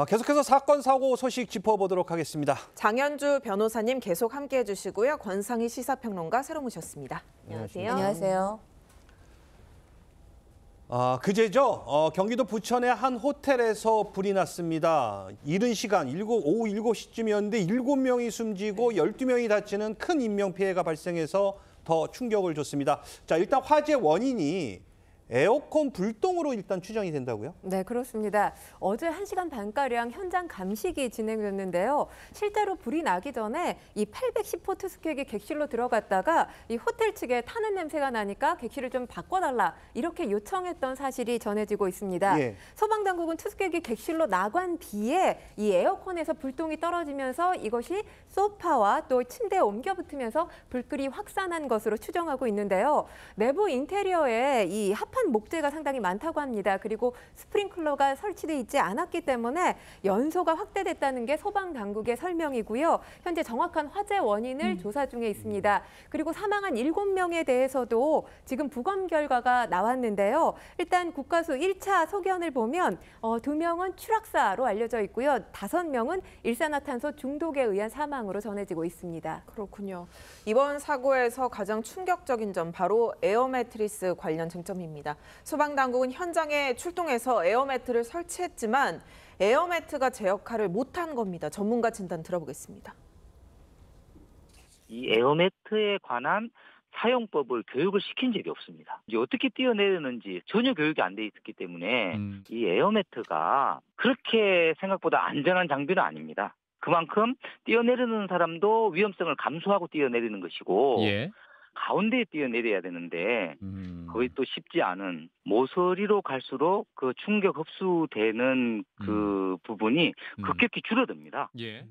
계속해서 사건, 사고 소식 짚어보도록 하겠습니다. 장현주 변호사님 계속 함께해 주시고요. 권상희 시사평론가 새로 모셨습니다. 안녕하세요. 안녕하세요. 그제죠. 경기도 부천의 한 호텔에서 불이 났습니다. 이른 시간 오후 7시쯤이었는데 7명이 숨지고 12명이 다치는 큰 인명피해가 발생해서 더 충격을 줬습니다. 자, 일단 화재 원인이 에어컨 불똥으로 일단 추정이 된다고요? 네, 그렇습니다. 어제 1시간 반가량 현장 감식이 진행됐는데요. 실제로 불이 나기 전에 이 810호 투스객이 객실로 들어갔다가 이 호텔 측에 타는 냄새가 나니까 객실을 좀 바꿔달라 이렇게 요청했던 사실이 전해지고 있습니다. 예. 소방당국은 투스객이 객실로 나간 뒤에 이 에어컨에서 불똥이 떨어지면서 이것이 소파와 또 침대에 옮겨 붙으면서 불길이 확산한 것으로 추정하고 있는데요. 내부 인테리어에 이 합판 목재가 상당히 많다고 합니다. 그리고 스프링클러가 설치돼 있지 않았기 때문에 연소가 확대됐다는 게 소방당국의 설명이고요. 현재 정확한 화재 원인을 조사 중에 있습니다. 그리고 사망한 7명에 대해서도 지금 부검 결과가 나왔는데요. 일단 국가수 1차 소견을 보면 2명은 추락사로 알려져 있고요. 5명은 일산화탄소 중독에 의한 사망으로 전해지고 있습니다. 그렇군요. 이번 사고에서 가장 충격적인 점 바로 에어 매트리스 관련 쟁점입니다. 소방당국은 현장에 출동해서 에어매트를 설치했지만 에어매트가 제 역할을 못한 겁니다. 전문가 진단 들어보겠습니다. 이 에어매트에 관한 사용법을 교육을 시킨 적이 없습니다. 이제 어떻게 뛰어내리는지 전혀 교육이 안 돼 있었기 때문에 이 에어매트가 그렇게 생각보다 안전한 장비는 아닙니다. 그만큼 뛰어내리는 사람도 위험성을 감수하고 뛰어내리는 것이고 예. 가운데에 뛰어내려야 되는데 거의 또 쉽지 않은 모서리로 갈수록 그 충격 흡수되는 그 부분이 급격히 줄어듭니다. 예.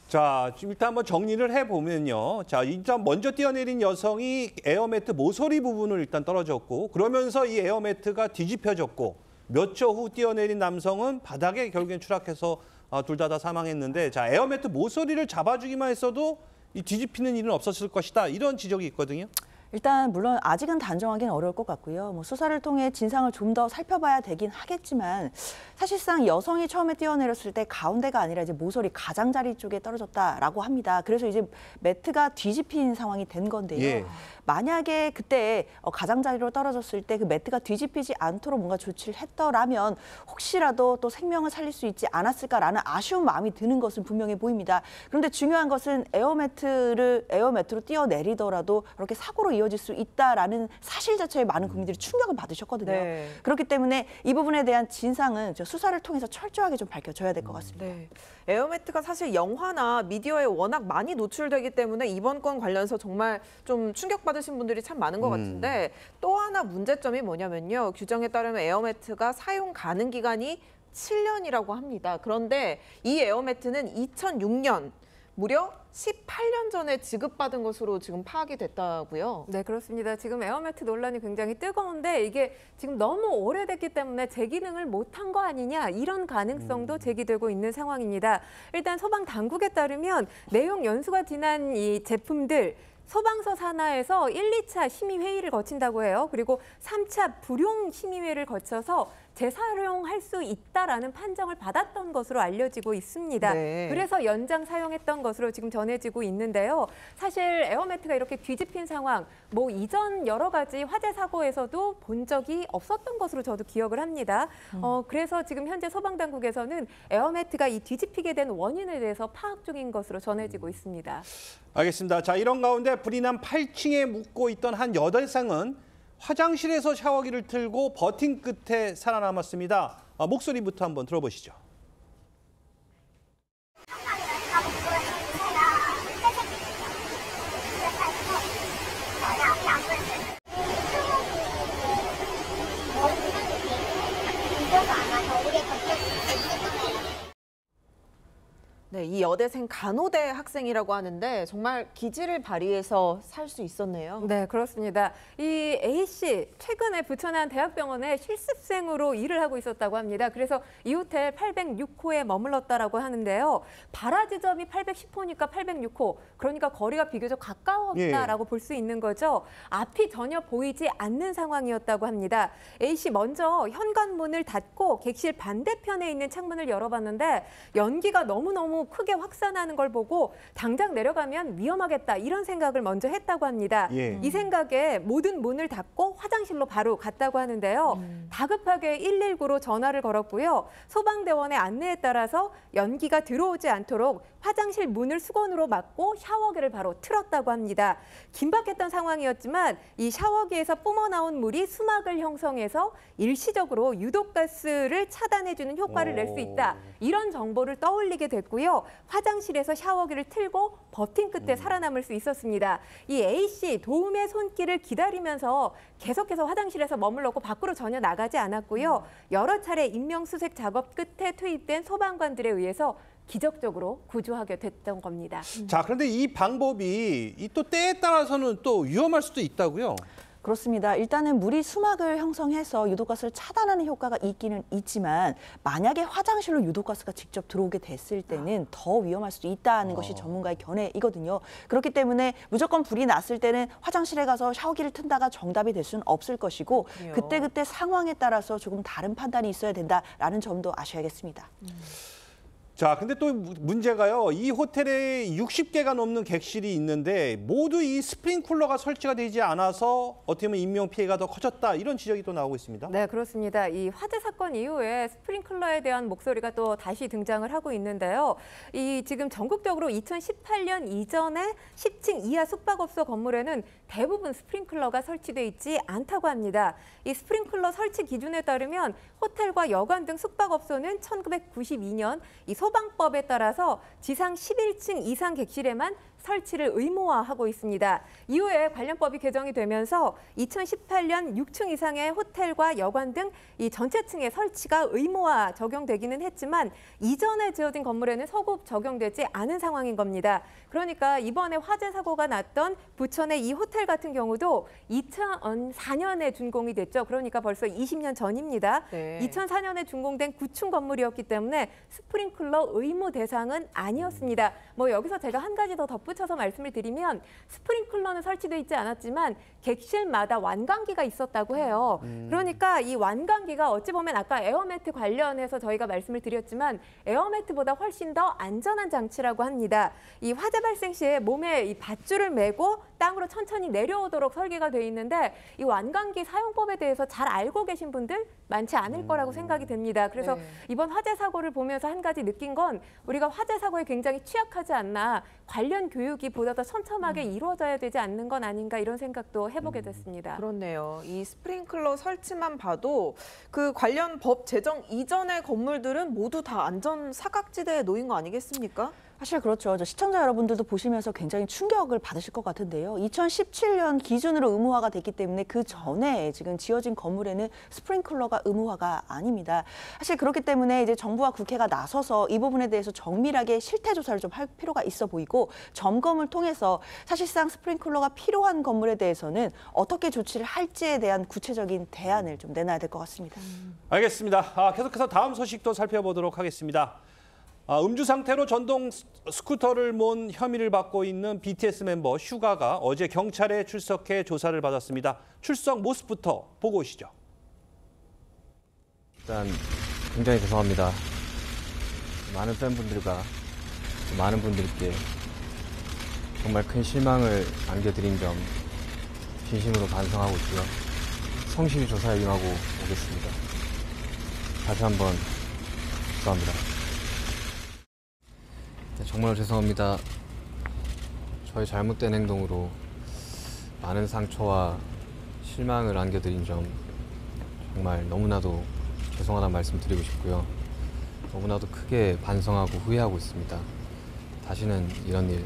자, 지금 일단 한번 정리를 해보면요. 자, 일단 먼저 뛰어내린 여성이 에어매트 모서리 부분을 일단 떨어졌고 그러면서 이 에어매트가 뒤집혀졌고 몇 초 후 뛰어내린 남성은 바닥에 결국엔 추락해서 둘 다 사망했는데 자, 에어매트 모서리를 잡아주기만 했어도 이 뒤집히는 일은 없었을 것이다. 이런 지적이 있거든요. 일단 물론 아직은 단정하기는 어려울 것 같고요. 수사를 통해 진상을 좀 더 살펴봐야 되긴 하겠지만 사실상 여성이 처음에 뛰어내렸을 때 가운데가 아니라 이제 모서리 가장자리 쪽에 떨어졌다라고 합니다. 그래서 이제 매트가 뒤집힌 상황이 된 건데요. 예. 만약에 그때 가장자리로 떨어졌을 때 그 매트가 뒤집히지 않도록 뭔가 조치를 했더라면 혹시라도 또 생명을 살릴 수 있지 않았을까라는 아쉬운 마음이 드는 것은 분명해 보입니다. 그런데 중요한 것은 에어매트로 뛰어내리더라도 이렇게 사고로 이어질 수 있다라는 사실 자체에 많은 국민들이 충격을 받으셨거든요. 네. 그렇기 때문에 이 부분에 대한 진상은 수사를 통해서 철저하게 좀 밝혀져야 될 것 같습니다. 네. 에어매트가 사실 영화나 미디어에 워낙 많이 노출되기 때문에 이번 건 관련해서 정말 좀 충격받으신 분들이 참 많은 것 같은데 또 하나 문제점이 뭐냐면요. 규정에 따르면 에어매트가 사용 가능 기간이 7년이라고 합니다. 그런데 이 에어매트는 2006년 무려 18년 전에 지급받은 것으로 지금 파악이 됐다고요? 네, 그렇습니다. 지금 에어매트 논란이 굉장히 뜨거운데 이게 지금 너무 오래됐기 때문에 재기능을 못한 거 아니냐 이런 가능성도 제기되고 있는 상황입니다. 일단 소방당국에 따르면 내용 연수가 지난 이 제품들 소방서 산하에서 1, 2차 심의회의를 거친다고 해요. 그리고 3차 불용 심의회를 거쳐서 재사용할 수 있다라는 판정을 받았던 것으로 알려지고 있습니다. 네. 그래서 연장 사용했던 것으로 지금 전해지고 있는데요. 사실 에어매트가 이렇게 뒤집힌 상황, 이전 여러 가지 화재 사고에서도 본 적이 없었던 것으로 저도 기억을 합니다. 그래서 지금 현재 소방당국에서는 에어매트가 이 뒤집히게 된 원인에 대해서 파악 중인 것으로 전해지고 있습니다. 알겠습니다. 자, 이런 가운데 불이 난 8층에 묵고 있던 한 여대생은 화장실에서 샤워기를 틀고 버틴 끝에 살아남았습니다. 목소리부터 한번 들어보시죠. 네, 이 여대생 간호대 학생이라고 하는데 정말 기지를 발휘해서 살 수 있었네요. 네, 그렇습니다. 이 A씨 최근에 부천의 한 대학병원에 실습생으로 일을 하고 있었다고 합니다. 그래서 이 호텔 806호에 머물렀다라고 하는데요. 발화 지점이 810호니까 806호, 그러니까 거리가 비교적 가까웠다라고 볼 수 있는 거죠. 앞이 전혀 보이지 않는 상황이었다고 합니다. A씨 먼저 현관문을 닫고 객실 반대편에 있는 창문을 열어봤는데 연기가 너무너무 크게 확산하는 걸 보고 당장 내려가면 위험하겠다 이런 생각을 먼저 했다고 합니다. 예. 이 생각에 모든 문을 닫고 화장실로 바로 갔다고 하는데요. 다급하게 119로 전화를 걸었고요. 소방대원의 안내에 따라서 연기가 들어오지 않도록 화장실 문을 수건으로 막고 샤워기를 바로 틀었다고 합니다. 긴박했던 상황이었지만 이 샤워기에서 뿜어나온 물이 수막을 형성해서 일시적으로 유독가스를 차단해주는 효과를 낼 수 있다. 이런 정보를 떠올리게 됐고요. 화장실에서 샤워기를 틀고 버틴 끝에 살아남을 수 있었습니다. 이 A씨 도움의 손길을 기다리면서 계속해서 화장실에서 머물렀고 밖으로 전혀 나가지 않았고요. 여러 차례 인명수색 작업 끝에 투입된 소방관들에 의해서 기적적으로 구조하게 됐던 겁니다. 자, 그런데 이 방법이 이 또 때에 따라서는 또 위험할 수도 있다고요? 그렇습니다. 일단은 물이 수막을 형성해서 유독가스를 차단하는 효과가 있기는 있지만 만약에 화장실로 유독가스가 직접 들어오게 됐을 때는 더 위험할 수도 있다는 것이 전문가의 견해이거든요. 그렇기 때문에 무조건 불이 났을 때는 화장실에 가서 샤워기를 튼다가 정답이 될 수는 없을 것이고 그래요. 그때그때 상황에 따라서 조금 다른 판단이 있어야 된다라는 점도 아셔야겠습니다. 자, 근데 또 문제가요. 이 호텔에 60개가 넘는 객실이 있는데 모두 이 스프링쿨러가 설치가 되지 않아서 어떻게 보면 인명 피해가 더 커졌다. 이런 지적이 또 나오고 있습니다. 네, 그렇습니다. 이 화재 사건 이후에 스프링클러에 대한 목소리가 또 다시 등장을 하고 있는데요. 이 지금 전국적으로 2018년 이전에 10층 이하 숙박업소 건물에는 대부분 스프링클러가 설치돼 있지 않다고 합니다. 이 스프링클러 설치 기준에 따르면 호텔과 여관 등 숙박업소는 1992년 이 소방법에 따라서 지상 11층 이상 객실에만 설치를 의무화하고 있습니다. 이후에 관련법이 개정이 되면서 2018년 6층 이상의 호텔과 여관 등 이 전체 층에 설치가 의무화 적용되기는 했지만 이전에 지어진 건물에는 소급 적용되지 않은 상황인 겁니다. 그러니까 이번에 화재 사고가 났던 부천의 이 호텔 같은 경우도 2004년에 준공이 됐죠. 그러니까 벌써 20년 전입니다. 네. 2004년에 준공된 9층 건물이었기 때문에 스프링클러 의무 대상은 아니었습니다. 뭐 여기서 제가 한 가지 더 덧붙여서 말씀을 드리면 스프링클러는 설치돼 있지 않았지만 객실마다 완강기가 있었다고 해요. 그러니까 이 완강기가 어찌 보면 아까 에어매트 관련해서 저희가 말씀을 드렸지만 에어매트보다 훨씬 더 안전한 장치라고 합니다. 이 화재 발생 시에 몸에 이 밧줄을 메고 땅으로 천천히 내려오도록 설계가 돼 있는데 이 완강기 사용법에 대해서 잘 알고 계신 분들 많지 않을 거라고 생각이 됩니다. 그래서 네. 이번 화재 사고를 보면서 한 가지 느낀 건 우리가 화재 사고에 굉장히 취약하지 않나, 관련 교육이 보다 더 촘촘하게 이루어져야 되지 않는 건 아닌가 이런 생각도 해보게 됐습니다. 그렇네요. 이 스프링클러 설치만 봐도 그 관련 법 제정 이전의 건물들은 모두 다 안전 사각지대에 놓인 거 아니겠습니까? 사실 그렇죠. 시청자 여러분들도 보시면서 굉장히 충격을 받으실 것 같은데요. 2017년 기준으로 의무화가 됐기 때문에 그 전에 지금 지어진 건물에는 스프링클러가 의무화가 아닙니다. 사실 그렇기 때문에 이제 정부와 국회가 나서서 이 부분에 대해서 정밀하게 실태 조사를 좀 할 필요가 있어 보이고 점검을 통해서 사실상 스프링클러가 필요한 건물에 대해서는 어떻게 조치를 할지에 대한 구체적인 대안을 좀 내놔야 될 것 같습니다. 알겠습니다. 계속해서 다음 소식도 살펴보도록 하겠습니다. 음주 상태로 전동 스쿠터를 몬 혐의를 받고 있는 BTS 멤버 슈가가 어제 경찰에 출석해 조사를 받았습니다. 출석 모습부터 보고 오시죠. 일단 굉장히 죄송합니다. 많은 팬분들과 많은 분들께 정말 큰 실망을 안겨드린 점 진심으로 반성하고 있고요. 성실히 조사에 임하고 오겠습니다. 다시 한번 죄송합니다. 정말 죄송합니다. 저의 잘못된 행동으로 많은 상처와 실망을 안겨드린 점 정말 너무나도 죄송하다는 말씀 드리고 싶고요. 너무나도 크게 반성하고 후회하고 있습니다. 다시는 이런 일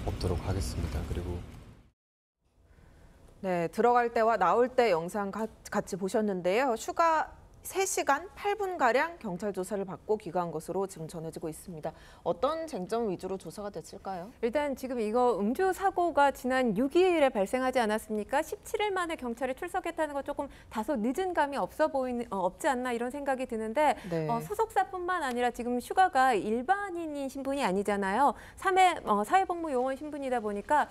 없도록 하겠습니다. 그리고 네, 들어갈 때와 나올 때 영상 같이 보셨는데요. 슈가 3시간 8분가량 경찰 조사를 받고 귀가한 것으로 지금 전해지고 있습니다. 어떤 쟁점 위주로 조사가 됐을까요? 일단 지금 이거 음주 사고가 지난 6일에 발생하지 않았습니까? 17일 만에 경찰이 출석했다는 건 조금 다소 늦은 감이 없지 않나 이런 생각이 드는데 네. 소속사뿐만 아니라 지금 휴가가 일반인인 신분이 아니잖아요. 사회복무요원 신분이다 보니까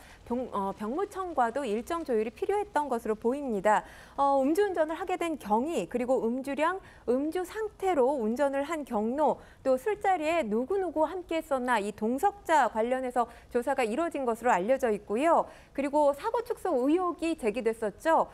병무청과도 일정 조율이 필요했던 것으로 보입니다. 음주운전을 하게 된 경위 그리고 음주 상태로 운전을 한 경로 또 술자리에 누구누구 함께 했었나 이 동석자 관련해서 조사가 이루어진 것으로 알려져 있고요. 그리고 사고 축소 의혹이 제기됐었죠.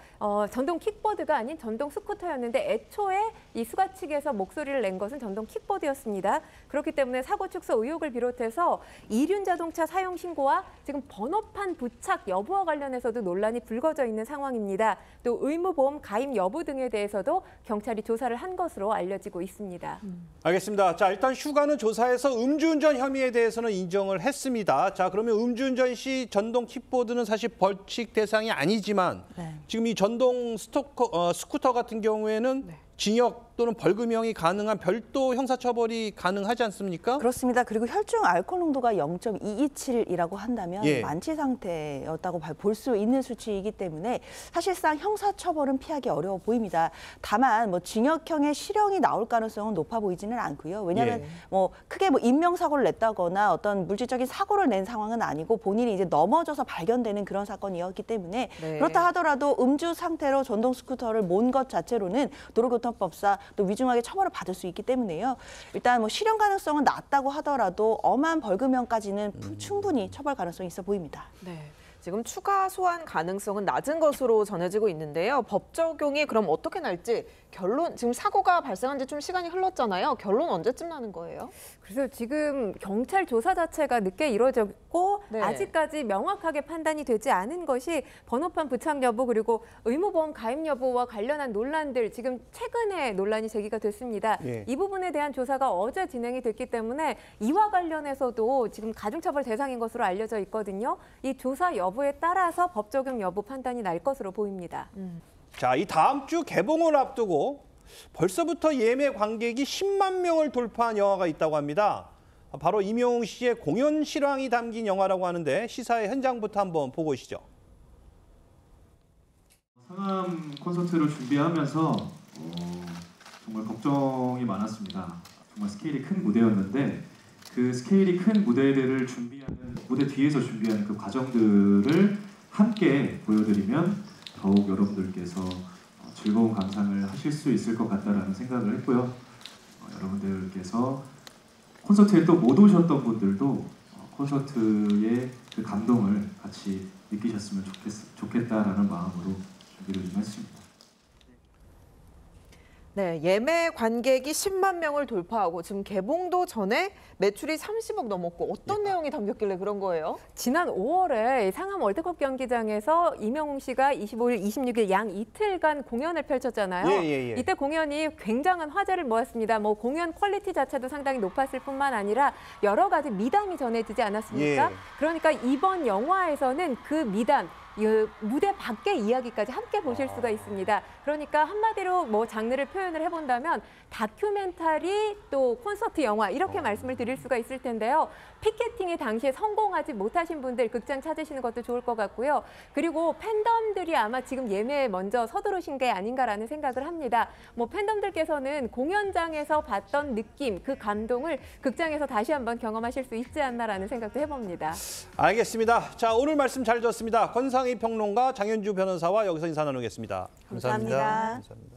전동 킥보드가 아닌 전동 스쿠터였는데 애초에 이 수가 측에서 목소리를 낸 것은 전동 킥보드였습니다. 그렇기 때문에 사고 축소 의혹을 비롯해서 이륜 자동차 사용 신고와 지금 번호판 부착 여부와 관련해서도 논란이 불거져 있는 상황입니다. 또 의무보험 가입 여부 등에 대해서도 경찰이 조사를 한 것으로 알려지고 있습니다. 알겠습니다. 자, 일단 휴가는 조사에서 음주운전 혐의에 대해서는 인정을 했습니다. 자, 그러면 음주운전 시 전동 킥보드는 사실 벌칙 대상이 아니지만 지금 이 전동 스쿠터 같은 경우에는 징역 또는 벌금형이 가능한 별도 형사처벌이 가능하지 않습니까? 그렇습니다. 그리고 혈중 알코올 농도가 0.227이라고 한다면 예. 만취 상태였다고 볼 수 있는 수치이기 때문에 사실상 형사처벌은 피하기 어려워 보입니다. 다만 징역형의 실형이 나올 가능성은 높아 보이지는 않고요. 왜냐하면 크게 인명사고를 냈다거나 어떤 물질적인 사고를 낸 상황은 아니고 본인이 이제 넘어져서 발견되는 그런 사건이었기 때문에 그렇다 하더라도 음주 상태로 전동 스쿠터를 몬 것 자체로는 도로교통법상 또 위중하게 처벌을 받을 수 있기 때문에요. 일단 실형 가능성은 낮다고 하더라도 엄한 벌금형까지는 충분히 처벌 가능성이 있어 보입니다. 네. 지금 추가 소환 가능성은 낮은 것으로 전해지고 있는데요. 법 적용이 그럼 어떻게 날지 결론, 지금 사고가 발생한 지 좀 시간이 흘렀잖아요. 결론 언제쯤 나는 거예요? 그래서 지금 경찰 조사 자체가 늦게 이루어졌고 아직까지 명확하게 판단이 되지 않은 것이 번호판 부착 여부 그리고 의무보험 가입 여부와 관련한 논란들 지금 최근에 논란이 제기가 됐습니다. 이 부분에 대한 조사가 어제 진행이 됐기 때문에 이와 관련해서도 지금 가중처벌 대상인 것으로 알려져 있거든요. 이 조사 여부에 따라서 법 적용 여부 판단이 날 것으로 보입니다. 자, 이 다음 주 개봉을 앞두고 벌써부터 예매 관객이 10만 명을 돌파한 영화가 있다고 합니다. 바로 임영웅 씨의 공연 실황이 담긴 영화라고 하는데 시사의 현장부터 한번 보고 오시죠. 상암 콘서트를 준비하면서 정말 걱정이 많았습니다. 정말 스케일이 큰 무대였는데 그 스케일이 큰 무대들을 준비하는 무대 뒤에서 준비하는 그 과정들을 함께 보여드리면 더욱 여러분들께서 즐거운 감상을 하실 수 있을 것 같다라는 생각을 했고요. 여러분들께서 콘서트에 또 못 오셨던 분들도 콘서트의 그 감동을 같이 느끼셨으면 좋겠다라는 마음으로 준비를 좀 했습니다. 네, 예매 관객이 10만 명을 돌파하고 지금 개봉도 전에 매출이 30억 넘었고 어떤 내용이 담겼길래 그런 거예요? 지난 5월에 상암 월드컵 경기장에서 임영웅 씨가 25일, 26일 양 이틀간 공연을 펼쳤잖아요. 이때 공연이 굉장한 화제를 모았습니다. 공연 퀄리티 자체도 상당히 높았을 뿐만 아니라 여러 가지 미담이 전해지지 않았습니까? 그러니까 이번 영화에서는 그 미담, 무대 밖의 이야기까지 함께 보실 수가 있습니다. 그러니까 한마디로 장르를 표현을 해본다면 다큐멘터리 또 콘서트 영화 이렇게 말씀을 드릴 수가 있을 텐데요. 피켓팅이 당시에 성공하지 못하신 분들 극장 찾으시는 것도 좋을 것 같고요. 그리고 팬덤들이 아마 지금 예매에 먼저 서두르신 게 아닌가라는 생각을 합니다. 팬덤들께서는 공연장에서 봤던 느낌, 그 감동을 극장에서 다시 한번 경험하실 수 있지 않나라는 생각도 해봅니다. 알겠습니다. 자, 오늘 말씀 잘 들었습니다. 권상희 평론가, 장현주 변호사와 여기서 인사 나누겠습니다. 감사합니다. 감사합니다.